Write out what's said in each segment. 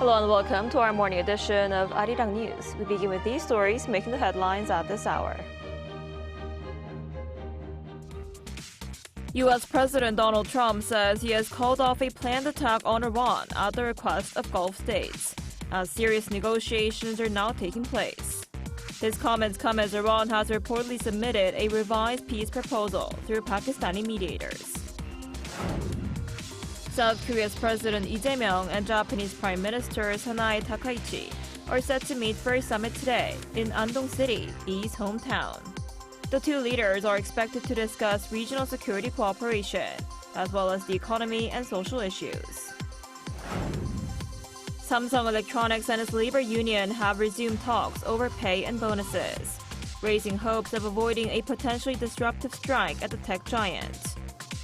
Hello and welcome to our morning edition of Arirang News. We begin with these stories making the headlines at this hour. U.S. President Donald Trump says he has called off a planned attack on Iran at the request of Gulf states, as serious negotiations are now taking place. His comments come as Iran has reportedly submitted a revised peace proposal through Pakistani mediators. South Korea's President Lee Jae-myung and Japanese Prime Minister Takaichi are set to meet for a summit today in Andong City, Lee's hometown. The two leaders are expected to discuss regional security cooperation, as well as the economy and social issues. Samsung Electronics and its labor union have resumed talks over pay and bonuses, raising hopes of avoiding a potentially disruptive strike at the tech giant.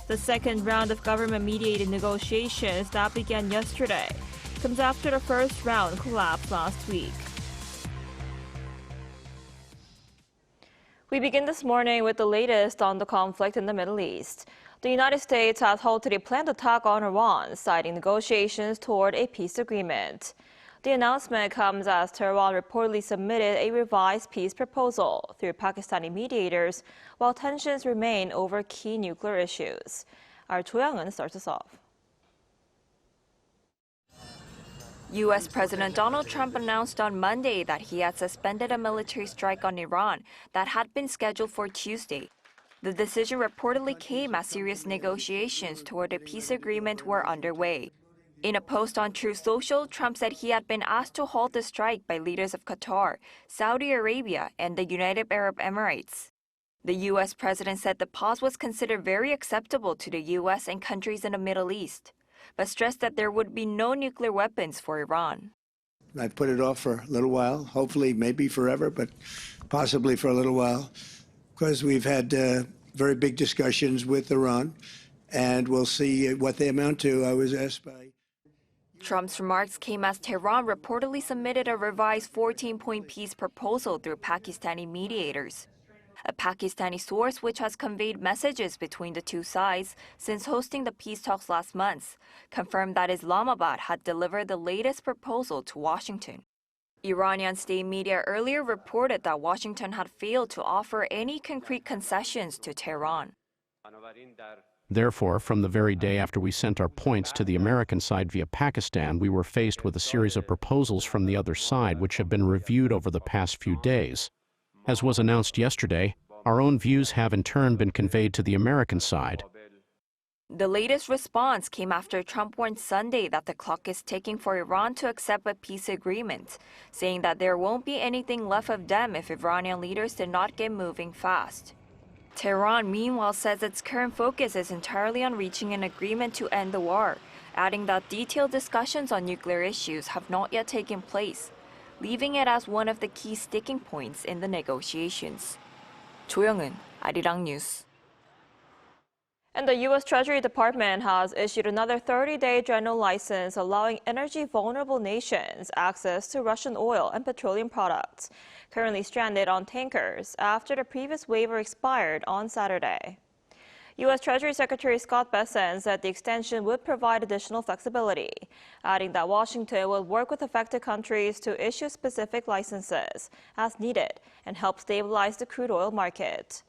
The second round of government-mediated negotiations that began yesterday comes after the first round collapsed last week. We begin this morning with the latest on the conflict in the Middle East. The United States has halted a planned attack on Iran, citing negotiations toward a peace agreement. The announcement comes as Tehran reportedly submitted a revised peace proposal through Pakistani mediators, while tensions remain over key nuclear issues. Our Cho Young-eun starts us off. U.S. President Donald Trump announced on Monday that he had suspended a military strike on Iran that had been scheduled for Tuesday. The decision reportedly came as serious negotiations toward a peace agreement were underway. In a post on Truth Social, Trump said he had been asked to halt the strike by leaders of Qatar, Saudi Arabia, and the United Arab Emirates. The U.S. president said the pause was considered very acceptable to the U.S. and countries in the Middle East, but stressed that there would be no nuclear weapons for Iran. I've put it off for a little while, hopefully maybe forever, but possibly for a little while, because we've had very big discussions with Iran, and we'll see what they amount to. I was asked by... Trump's remarks came as Tehran reportedly submitted a revised 14-point peace proposal through Pakistani mediators. A Pakistani source which has conveyed messages between the two sides since hosting the peace talks last month confirmed that Islamabad had delivered the latest proposal to Washington. Iranian state media earlier reported that Washington had failed to offer any concrete concessions to Tehran. Therefore, from the very day after we sent our points to the American side via Pakistan, we were faced with a series of proposals from the other side which have been reviewed over the past few days. As was announced yesterday, our own views have in turn been conveyed to the American side. The latest response came after Trump warned Sunday that the clock is ticking for Iran to accept a peace agreement, saying that there won't be anything left of them if Iranian leaders did not get moving fast. Tehran, meanwhile, says its current focus is entirely on reaching an agreement to end the war, adding that detailed discussions on nuclear issues have not yet taken place, leaving it as one of the key sticking points in the negotiations. Cho Young-eun, Arirang News. And the U.S. Treasury Department has issued another 30-day general license allowing energy-vulnerable nations access to Russian oil and petroleum products, currently stranded on tankers after the previous waiver expired on Saturday. U.S. Treasury Secretary Scott Bessent said the extension would provide additional flexibility, adding that Washington will work with affected countries to issue specific licenses as needed and help stabilize the crude oil market.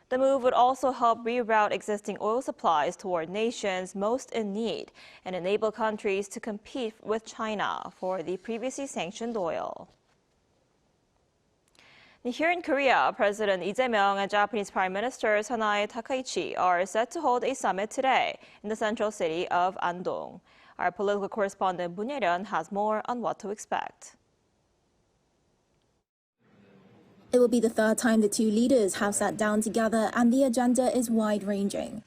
The move would also help reroute existing oil supplies toward nations most in need and enable countries to compete with China for the previously sanctioned oil. Here in Korea, President Lee Jae-myung and Japanese Prime Minister Takaichi are set to hold a summit today in the central city of Andong. Our political correspondent Moon Ye-ryun has more on what to expect. It will be the third time the two leaders have sat down together, and the agenda is wide-ranging.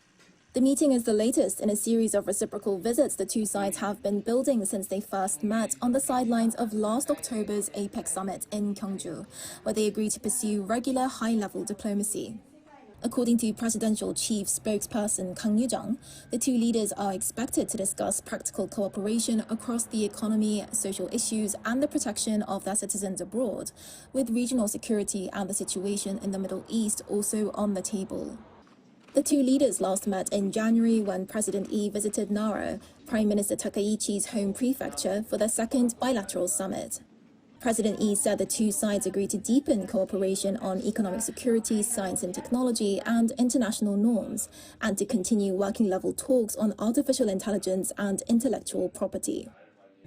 The meeting is the latest in a series of reciprocal visits the two sides have been building since they first met on the sidelines of last October's APEC summit in Gyeongju, where they agreed to pursue regular high-level diplomacy. According to Presidential Chief Spokesperson Kang Yoo-jung, the two leaders are expected to discuss practical cooperation across the economy, social issues, and the protection of their citizens abroad, with regional security and the situation in the Middle East also on the table. The two leaders last met in January when President Lee visited Nara, Prime Minister Takaichi's home prefecture, for their second bilateral summit. President Lee said the two sides agreed to deepen cooperation on economic security, science and technology, and international norms, and to continue working-level talks on artificial intelligence and intellectual property.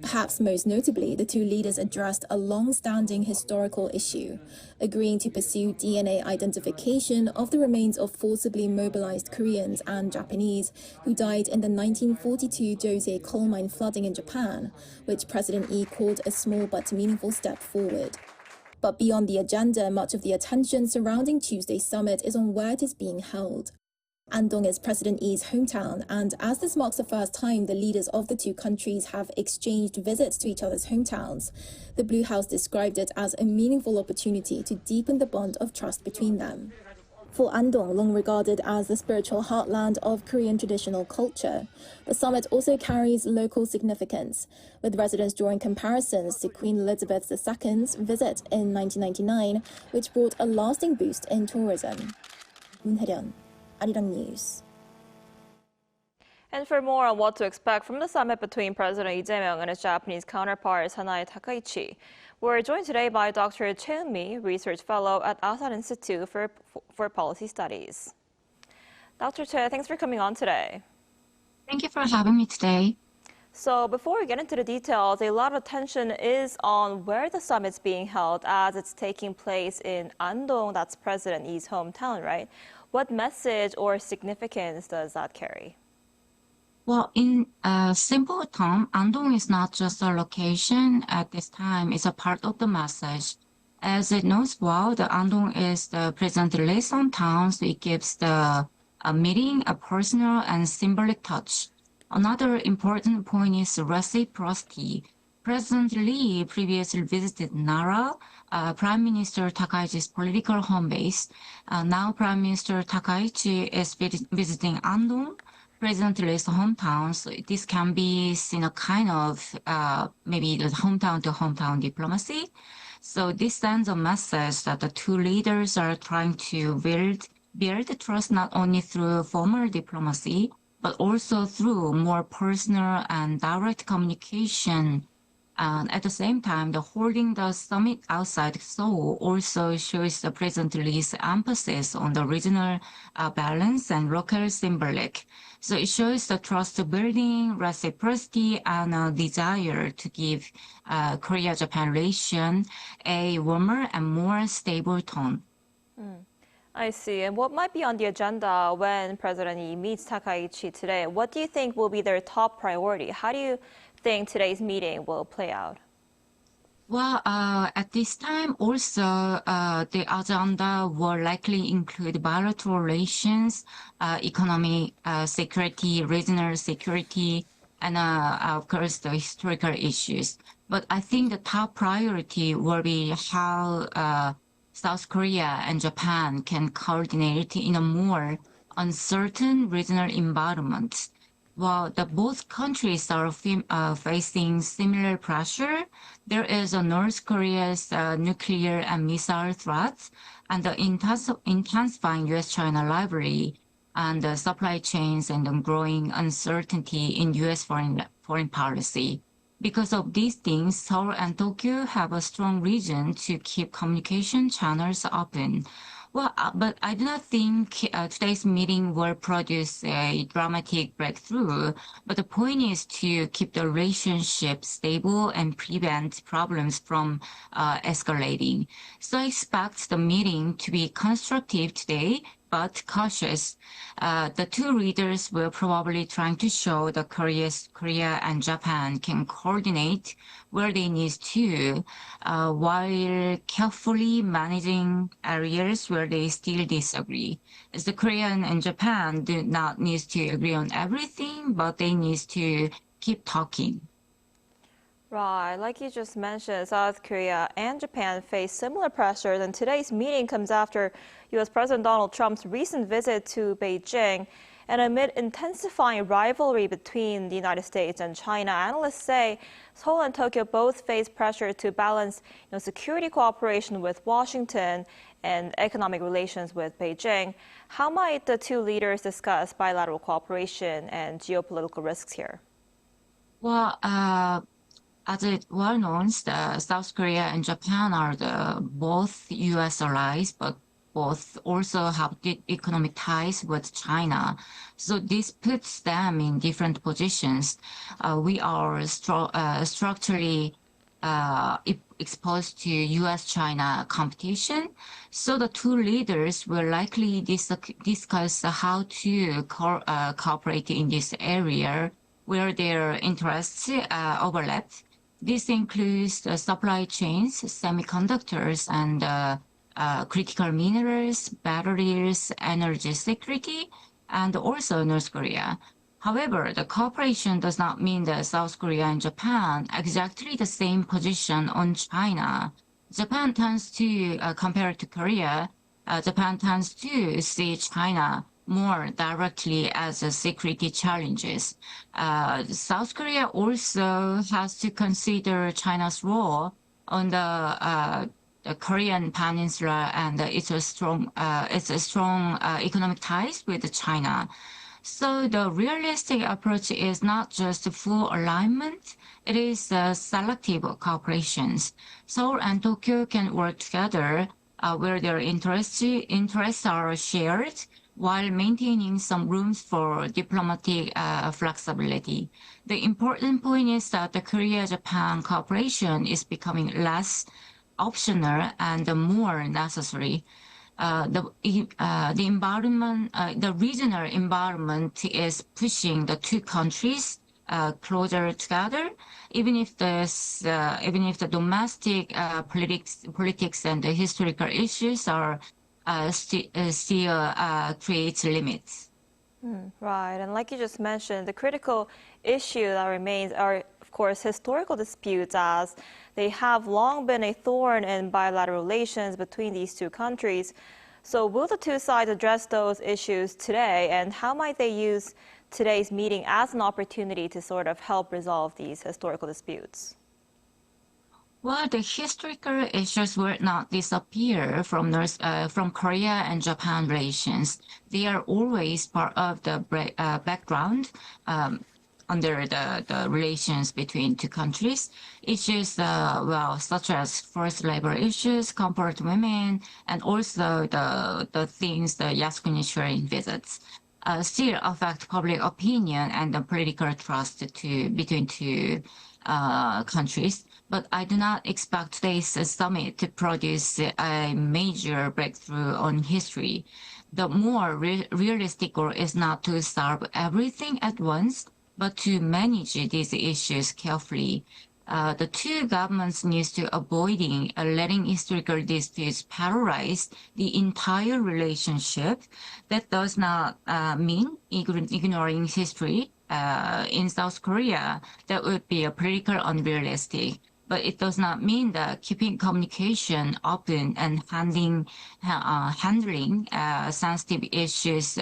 Perhaps most notably, the two leaders addressed a long-standing historical issue, agreeing to pursue DNA identification of the remains of forcibly mobilized Koreans and Japanese who died in the 1942 Jose coal mine flooding in Japan, which President Lee called a small but meaningful step forward. But beyond the agenda, much of the attention surrounding Tuesday's summit is on where it is being held. Andong is President Lee's hometown, and as this marks the first time the leaders of the two countries have exchanged visits to each other's hometowns, the Blue House described it as a meaningful opportunity to deepen the bond of trust between them. For Andong, long regarded as the spiritual heartland of Korean traditional culture, the summit also carries local significance, with residents drawing comparisons to Queen Elizabeth II's visit in 1999, which brought a lasting boost in tourism. Moon-Haeryun, Arirang News. And for more on what to expect from the summit between President Lee Jae-myung and his Japanese counterpart Sanae Takaichi, we're joined today by Dr. Choi Eun-mi, Research Fellow at Asan Institute for Policy Studies. Dr. Choi, thanks for coming on today. Thank you for having me today. So before we get into the details, a lot of attention is on where the summit's being held, as it's taking place in Andong, that's President Lee's hometown, right? What message or significance does that carry? Well, in simple terms, Andong is not just a location at this time, it's a part of the message. As it knows well, the Andong is the President Lee's hometown, so it gives the meeting a personal and symbolic touch. Another important point is reciprocity. President Lee previously visited Nara, Prime Minister Takaichi's political home base. Now Prime Minister Takaichi is visiting Andong, President Lee's hometown. So this can be seen a kind of maybe the hometown-to-hometown diplomacy. So this sends a message that the two leaders are trying to build trust not only through formal diplomacy, but also through more personal and direct communication. And at the same time, the holding the summit outside Seoul also shows the President Lee's emphasis on the regional balance and local symbolic. So it shows the trust building, reciprocity, and a desire to give Korea-Japan relation a warmer and more stable tone. I see. And what might be on the agenda when President Lee meets Takaichi today? What do you think will be their top priority? How do you think today's meeting will play out? Well, at this time also, the agenda will likely include bilateral relations, economic security, regional security, and of course the historical issues. But I think the top priority will be how South Korea and Japan can coordinate in a more uncertain regional environment. While both countries are facing similar pressure, there is a North Korea's nuclear and missile threats and the intensifying U.S.-China rivalry and the supply chains and the growing uncertainty in U.S. foreign policy. Because of these things, Seoul and Tokyo have a strong reason to keep communication channels open. Well, but I do not think today's meeting will produce a dramatic breakthrough, but the point is to keep the relationship stable and prevent problems from escalating. So I expect the meeting to be constructive today, but cautious. The two leaders will probably try to show that Korea and Japan can coordinate where they need to, while carefully managing areas where they still disagree. As the Korea and Japan do not need to agree on everything, but they need to keep talking. Right, like you just mentioned, South Korea and Japan face similar pressures, and today's meeting comes after U.S. President Donald Trump's recent visit to Beijing. And amid intensifying rivalry between the United States and China, analysts say Seoul and Tokyo both face pressure to balance security cooperation with Washington and economic relations with Beijing. How might the two leaders discuss bilateral cooperation and geopolitical risks here? Well, as it well known, South Korea and Japan are both U.S. allies, but both also have deep economic ties with China. So this puts them in different positions. We are structurally exposed to U.S.-China competition. So the two leaders will likely discuss how to cooperate in this area where their interests overlap. This includes the supply chains, semiconductors, and critical minerals, batteries, energy security, and also North Korea. However, the cooperation does not mean that South Korea and Japan exactly the same position on China. Japan tends to, compared to Korea, Japan tends to see China more directly as a security challenges. South Korea also has to consider China's role on the Korean Peninsula and its strong economic ties with China. So the realistic approach is not just full alignment, it is selective cooperations. Seoul and Tokyo can work together where their interests are shared while maintaining some room for diplomatic flexibility. The important point is that the Korea-Japan cooperation is becoming less optional and more necessary. The regional environment is pushing the two countries closer together, even if the domestic politics and the historical issues are still creates limits. Right, and like you just mentioned, the critical issue that remains are, of course, historical disputes, as they have long been a thorn in bilateral relations between these two countries. So will the two sides address those issues today, and how might they use today's meeting as an opportunity to sort of help resolve these historical disputes? Well, the historical issues will not disappear from Korea and Japan relations. They are always part of the background under the relations between two countries. Issues, such as forced labor issues, comfort women, and also the things the Yasukuni sharing visits still affect public opinion and the political trust between two countries. But I do not expect today's summit to produce a major breakthrough on history. The more realistic goal is not to solve everything at once, but to manage these issues carefully. The two governments need to avoiding letting historical disputes paralyze the entire relationship. That does not mean ignoring history. In South Korea, that would be political unrealistic. But it does not mean that keeping communication open and handling sensitive issues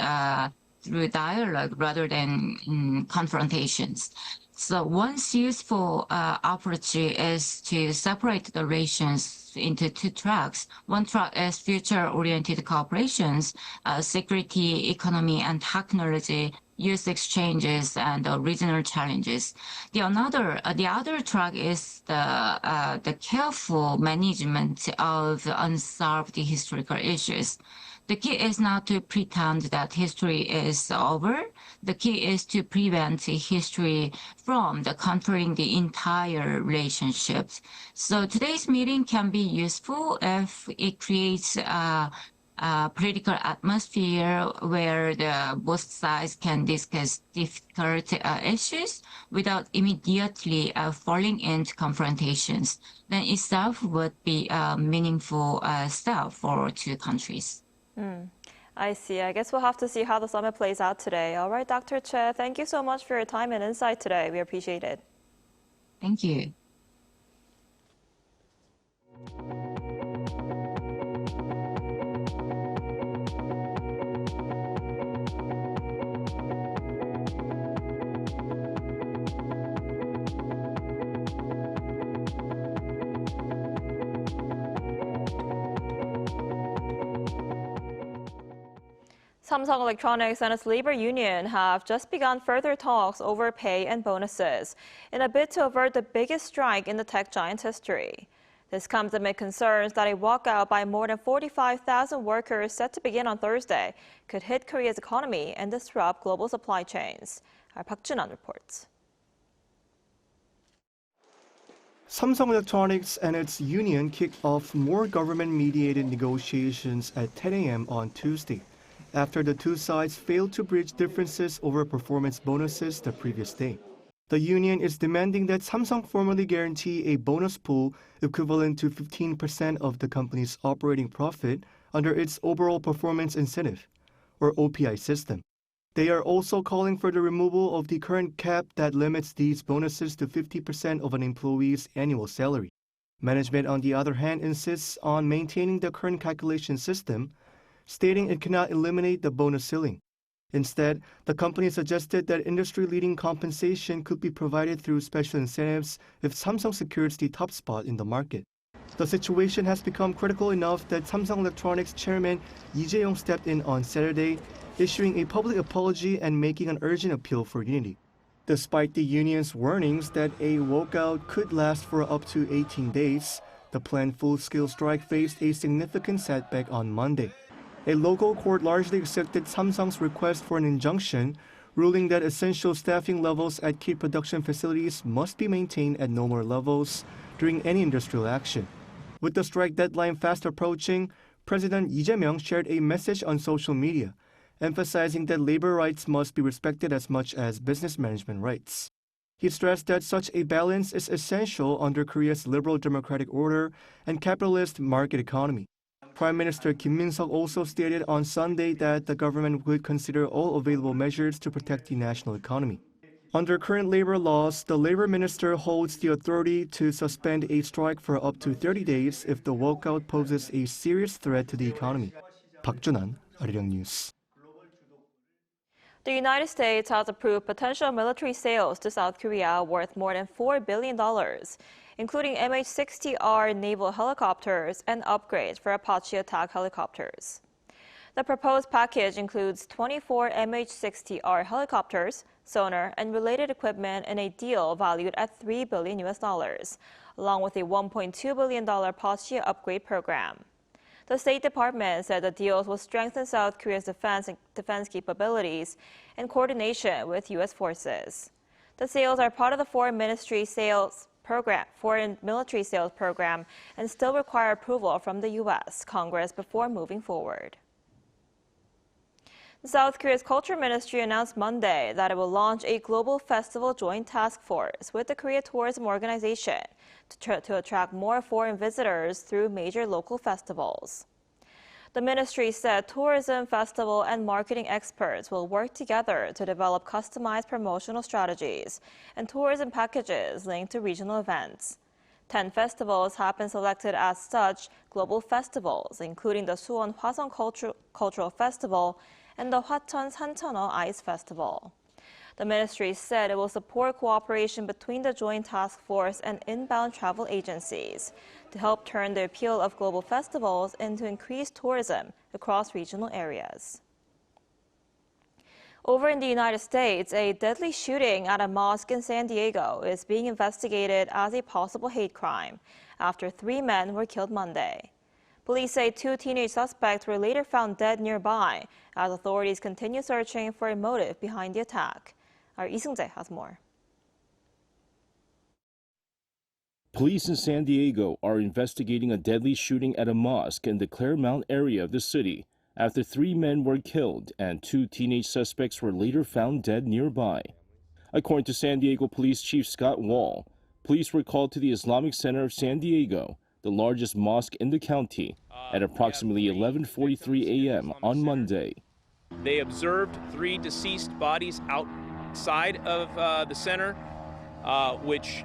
through dialogue rather than confrontations. So one useful approach is to separate the relations into two tracks. One track is future-oriented cooperations, security, economy, and technology, youth exchanges, and regional challenges. The other track is the careful management of unsolved historical issues. The key is not to pretend that history is over. The key is to prevent history from controlling the entire relationships. So today's meeting can be useful if it creates a political atmosphere where both sides can discuss difficult issues without immediately falling into confrontations. Then itself would be a meaningful step for two countries. I see. I guess we'll have to see how the summit plays out today. All right, Dr. Che, thank you so much for your time and insight today. We appreciate it. Thank you. Samsung Electronics and its labor union have just begun further talks over pay and bonuses in a bid to avert the biggest strike in the tech giant's history. This comes amid concerns that a walkout by more than 45,000 workers set to begin on Thursday could hit Korea's economy and disrupt global supply chains. Our Park Jun-an reports. Samsung Electronics and its union kicked off more government-mediated negotiations at 10 a.m. on Tuesday, after the two sides failed to bridge differences over performance bonuses the previous day. The union is demanding that Samsung formally guarantee a bonus pool equivalent to 15% of the company's operating profit under its overall performance incentive, or OPI system. They are also calling for the removal of the current cap that limits these bonuses to 50% of an employee's annual salary. Management, on the other hand, insists on maintaining the current calculation system, stating it cannot eliminate the bonus ceiling. Instead, the company suggested that industry-leading compensation could be provided through special incentives if Samsung secures the top spot in the market. The situation has become critical enough that Samsung Electronics chairman Lee Jae-yong stepped in on Saturday, issuing a public apology and making an urgent appeal for unity. Despite the union's warnings that a walkout could last for up to 18 days, the planned full-scale strike faced a significant setback on Monday. A local court largely accepted Samsung's request for an injunction, ruling that essential staffing levels at key production facilities must be maintained at normal levels during any industrial action. With the strike deadline fast approaching, President Lee Jae-myung shared a message on social media, emphasizing that labor rights must be respected as much as business management rights. He stressed that such a balance is essential under Korea's liberal democratic order and capitalist market economy. Prime Minister Kim Min-seok also stated on Sunday that the government would consider all available measures to protect the national economy. Under current labor laws, the labor minister holds the authority to suspend a strike for up to 30 days if the walkout poses a serious threat to the economy. Park Jun-an, Arirang News. The United States has approved potential military sales to South Korea worth more than $4 billion, including MH-60R naval helicopters and upgrades for Apache attack helicopters. The proposed package includes 24 MH-60R helicopters, sonar, and related equipment in a deal valued at $3 billion, along with a $1.2 billion Apache upgrade program. The State Department said the deals will strengthen South Korea's defense capabilities in coordination with U.S. forces. The sales are part of the foreign military sales program and still require approval from the U.S. Congress before moving forward. South Korea's Culture Ministry announced Monday that it will launch a global festival joint task force with the Korea Tourism Organization to attract more foreign visitors through major local festivals. The ministry said tourism, festival, and marketing experts will work together to develop customized promotional strategies and tourism packages linked to regional events. 10 festivals have been selected as such global festivals, including the Suwon Hwaseong Cultural Festival and the Hwacheon Sancheoneo Ice Festival. The ministry said it will support cooperation between the Joint Task Force and inbound travel agencies to help turn the appeal of global festivals into increased tourism across regional areas. Over in the United States, a deadly shooting at a mosque in San Diego is being investigated as a possible hate crime after 3 men were killed Monday. Police say 2 teenage suspects were later found dead nearby as authorities continue searching for a motive behind the attack. Our Lee Seung-jae has more. Police in San Diego are investigating a deadly shooting at a mosque in the Claremont area of the city after 3 men were killed and 2 teenage suspects were later found dead nearby. According to San Diego Police Chief Scott Wall, police were called to the Islamic Center of San Diego, the largest mosque in the county, at approximately 11:43 a.m. on Monday. They observed 3 deceased bodies outside of the center, which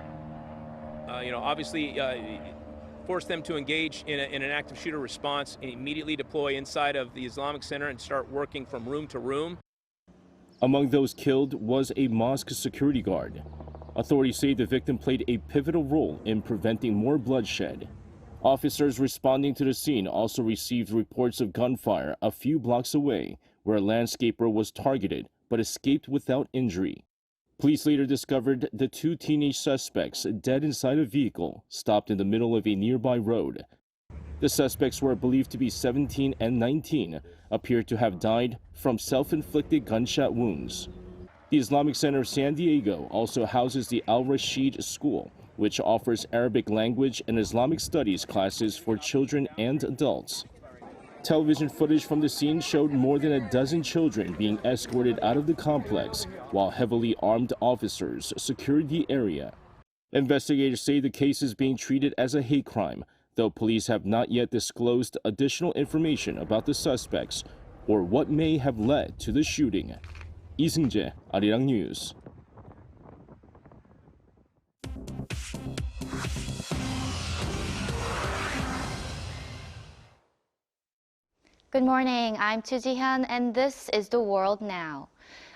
obviously forced them to engage in an active shooter response and immediately deploy inside of the Islamic Center and start working from room to room. Among those killed was a mosque security guard. Authorities say the victim played a pivotal role in preventing more bloodshed. Officers responding to the scene also received reports of gunfire a few blocks away, where a landscaper was targeted but escaped without injury. Police later discovered the two teenage suspects dead inside a vehicle stopped in the middle of a nearby road. The suspects were believed to be 17 and 19, appeared to have died from self-inflicted gunshot wounds. The Islamic Center of San Diego also houses the Al-Rashid School, which offers Arabic language and Islamic studies classes for children and adults. Television footage from the scene showed more than a dozen children being escorted out of the complex, while heavily armed officers secured the area. Investigators say the case is being treated as a hate crime, though police have not yet disclosed additional information about the suspects or what may have led to the shooting. Lee Seung-jae, Arirang News. Good morning, I'm Choo Ji-hyun, and this is The World Now.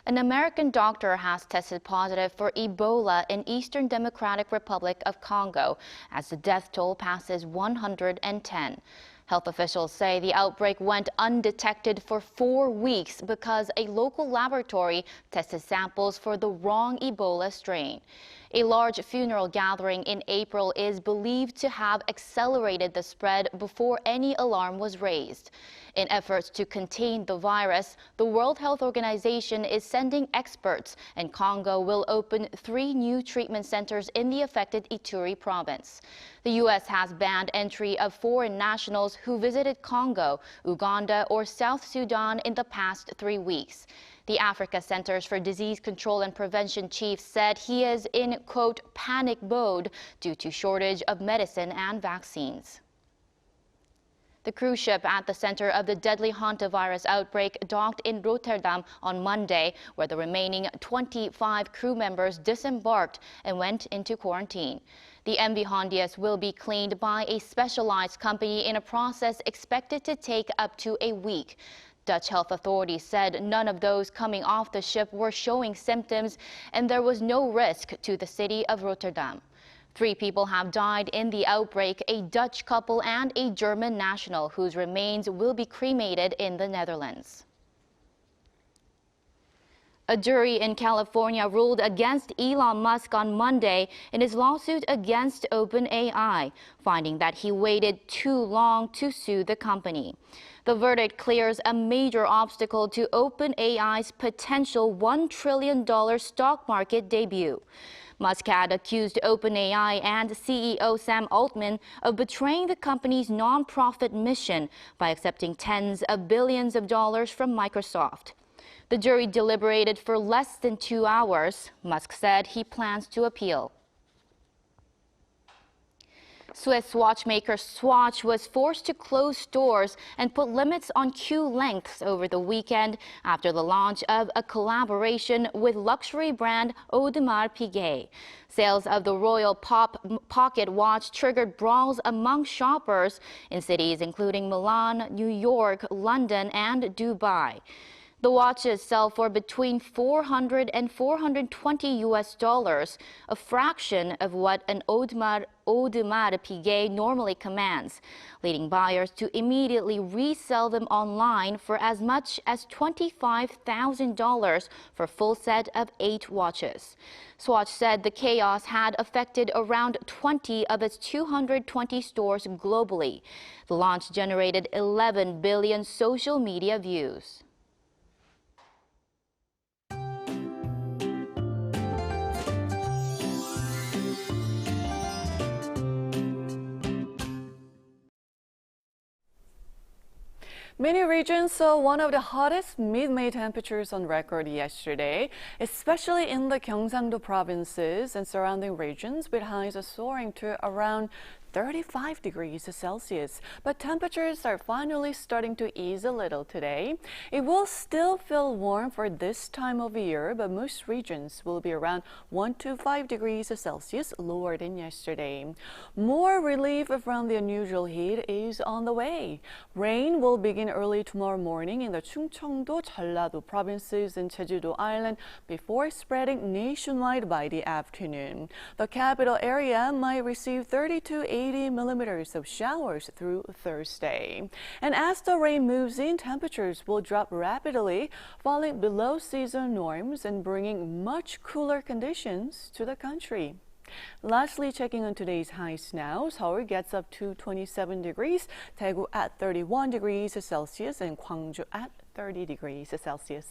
An American doctor has tested positive for Ebola in Eastern Democratic Republic of Congo as the death toll passes 110. Health officials say the outbreak went undetected for 4 weeks because a local laboratory tested samples for the wrong Ebola strain. A large funeral gathering in April is believed to have accelerated the spread before any alarm was raised. In efforts to contain the virus, the World Health Organization is sending experts, and Congo will open 3 new treatment centers in the affected Ituri province. The U.S. has banned entry of foreign nationals who visited Congo, Uganda, or South Sudan in the past 3 weeks. The Africa Centers for Disease Control and Prevention chief said he is in, quote, panic mode due to shortage of medicine and vaccines. The cruise ship at the center of the deadly Hantavirus outbreak docked in Rotterdam on Monday, where the remaining 25 crew members disembarked and went into quarantine. The MV Hondius will be cleaned by a specialized company in a process expected to take up to a week. Dutch health authorities said none of those coming off the ship were showing symptoms, and there was no risk to the city of Rotterdam. 3 people have died in the outbreak, a Dutch couple and a German national whose remains will be cremated in the Netherlands. A jury in California ruled against Elon Musk on Monday in his lawsuit against OpenAI, finding that he waited too long to sue the company. The verdict clears a major obstacle to OpenAI's potential $1 trillion stock market debut. Musk had accused OpenAI and CEO Sam Altman of betraying the company's nonprofit mission by accepting tens of billions of dollars from Microsoft. The jury deliberated for less than 2 hours. Musk said he plans to appeal. Swiss watchmaker Swatch was forced to close stores and put limits on queue lengths over the weekend after the launch of a collaboration with luxury brand Audemars Piguet. Sales of the Royal Pocket watch triggered brawls among shoppers in cities including Milan, New York, London, and Dubai. The watches sell for between $400 and $420, a fraction of what an Audemars Piguet normally commands, leading buyers to immediately resell them online for as much as $25,000 for a full set of 8 watches. Swatch said the chaos had affected around 20 of its 220 stores globally. The launch generated 11 billion social media views. Many regions saw one of the hottest mid-May temperatures on record yesterday, especially in the Gyeongsang-do provinces and surrounding regions, with highs soaring to around 35 degrees Celsius, but temperatures are finally starting to ease a little today. It will still feel warm for this time of year, but most regions will be around 1 to 5 degrees Celsius lower than yesterday. More relief from the unusual heat is on the way. Rain will begin early tomorrow morning in the Chungcheong-do, Jeollado provinces and Jeju-do Island before spreading nationwide by the afternoon. The capital area might receive 30 to 80 millimeters of showers through Thursday. And as the rain moves in, temperatures will drop rapidly, falling below season norms and bringing much cooler conditions to the country. Lastly, checking on today's highs now, Seoul gets up to 27 degrees, Daegu at 31 degrees Celsius, and Gwangju at 30 degrees Celsius.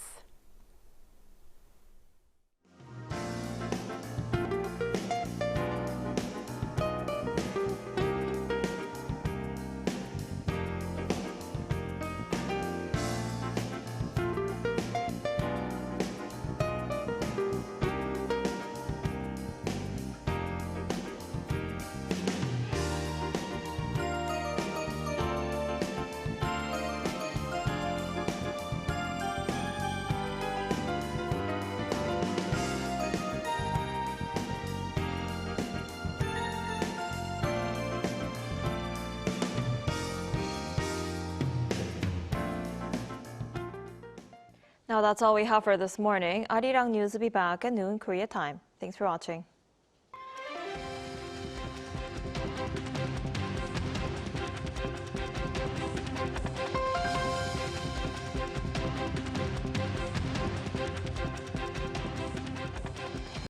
Now that's all we have for this morning. Arirang News will be back at noon Korea time. Thanks for watching.